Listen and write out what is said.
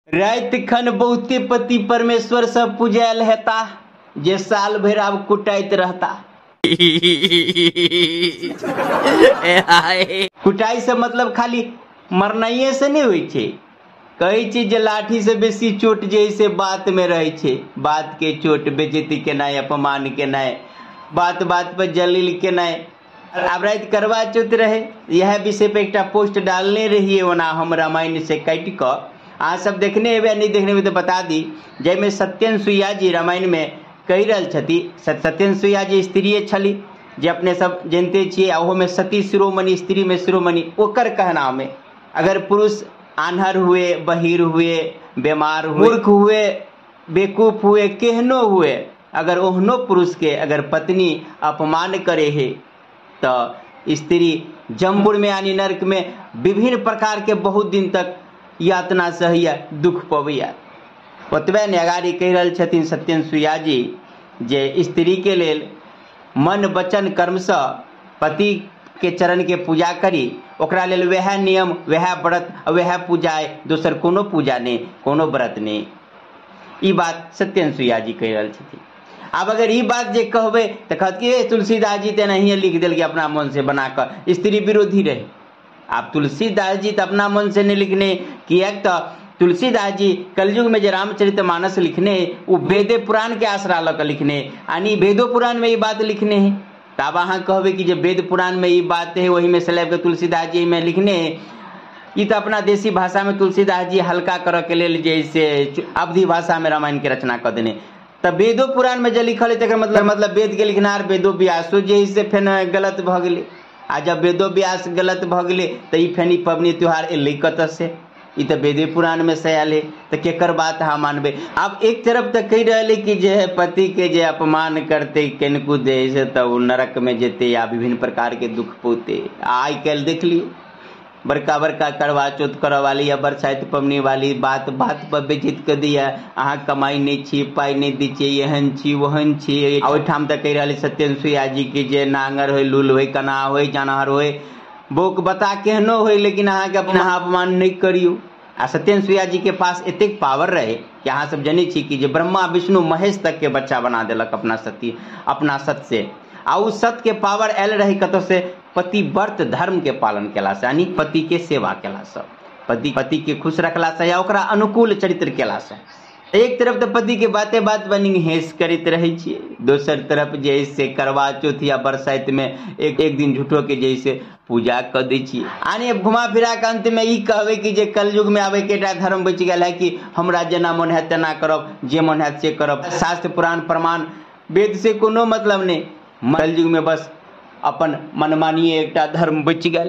रात खन बहुते पति परमेश्वर सब पूजल हेता जे साल भर आब कुटाइत रहता। कुटाई से मतलब खाली मरनाइए से नहीं होई छे। कई चीज लाठी से बेसी चोट जैसे बात में रहे छे। बात के चोट, बेइज्जती के नाय, अपमान के नाय, बात बात पर जलील के नाय। अब रात करवा चौथ रहे, यह विषय पे एक पोस्ट डालने रहिए ओना हम रामायण से काट क आ सब देखने या नहीं देखने में तो बता दी। जैमे सत्यनसुईया जी रामायण में कही रहल छथि। सत्यनसुईया जी स्त्री छली जे अपने सब जानते छिए। ओहो में सती शिरोमणि, स्त्री में शिरोमणि। ओकर कहना में अगर पुरुष आन्हर हुए, बहिर हुए, बीमार हुए, मूर्ख हुए, बेकूफ हुए, केहनो हुए, अगर ओहनो पुरुष के अगर पत्नी अपमान करे है तो स्त्री जमपुर में यानी नरक में विभिन्न प्रकार के बहुत दिन तक यातना सहैया, दुख पवैया। ओतबे नेगारी कह रहल छथिन सत्यनसुईया जी जे स्त्री के लेल मन वचन कर्म से पति के चरण के पूजा करी। ओकरा लेल वह नियम, वह व्रत, वह पूजा है, दोसर कोनो पूजा नहीं, कोनो व्रत नहीं। ई बात सत्यनसुईया जी कह रहल छथिन। अब अगर ई बात जे कहबे तो कहत कि तुलसीदास जी तेना ही लिख दिल के अपना मन से बनाकर स्त्री विरोधी रहे। आप तुलसीदास जी तो अपना मन से नहीं लिखने कि एक तो तुलसीदास जी कलयुग में जो रामचरितमानस लिखने वो वेद पुराण के आसरा लग लिखने यानी वेदो पुराण में ये बात लिखने हैं। तब अहाँ कहबे कि जब वेद पुराण में ये बात है वही में से तुलसीदास जी में लिखने ये तो अपना देसी भाषा में तुलसीदास जी हल्का करे के लिए जैसे अवधि भाषा में रामायण के रचना कर देने। तब वेदो पुराण में जो लिखल है मतलब वेद के लिखनार वेदो व्यासो जे से फेन गलत भ गए। आ जब वेदो व्यास गलत भ गए तो ये फेन पबनी त्योहार एल कत से, ये तो वेदे पुराण में से आल है तो केकर बात हम मानबे। अब एक तरफ तो कही रहे कि जे पति के जे अपमान करते केनकू दे तो नरक में जेते या विभिन्न प्रकार के दुख पोते। आई कल देख लियो बड़का बड़का करवा चौथ करे वाली या बरसाइत पबनी वाली बात बात पर बेचित कर दिया। अहाँ कमाई नहीं छी, पाई नहीं दी छी, एहन छी वहन छी। ओहिठाम तक कही रही सत्यनसुईया जी की जे नांगर हो, लूल हो, कना हो, जानहर हो, बोक बता केहनो हो, लेकिन अहाँ के अपना अपमान नहीं करियो। आ सत्यनसुईया जी के पास एतेक पावर रहे कि अहाँ सब जानी छी कि जे ब्रह्मा विष्णु महेश तक के बच्चा बना देलक अपना सती, अपना सत से। आ उस सत के पावर आयल रहे कत से पति व्रत धर्म के पालन केला से, यानी पति के सेवा केला से, पति के खुश रखला से या ओकरा अनुकूल चरित्र केला से। एक तरफ तो पति के बाते बात बनी हेस करते रहे छिए, दोसर तरफ जैसे करवा चौथ या बरसाइत में एक दिन झूठो के जैसे पूजा कर दी छिए। आने घुमा फिरा के अंत में ई कहबे कि जे कलयुग में आवे के धर्म बच गया है कि हमरा जेना मन है तेना करब, जे मन है से करब। शास्त्र पुराण प्रमाण वेद से कोनो मतलब नहीं, कलयुग में बस अपन मनमानी एक धर्म बच गया।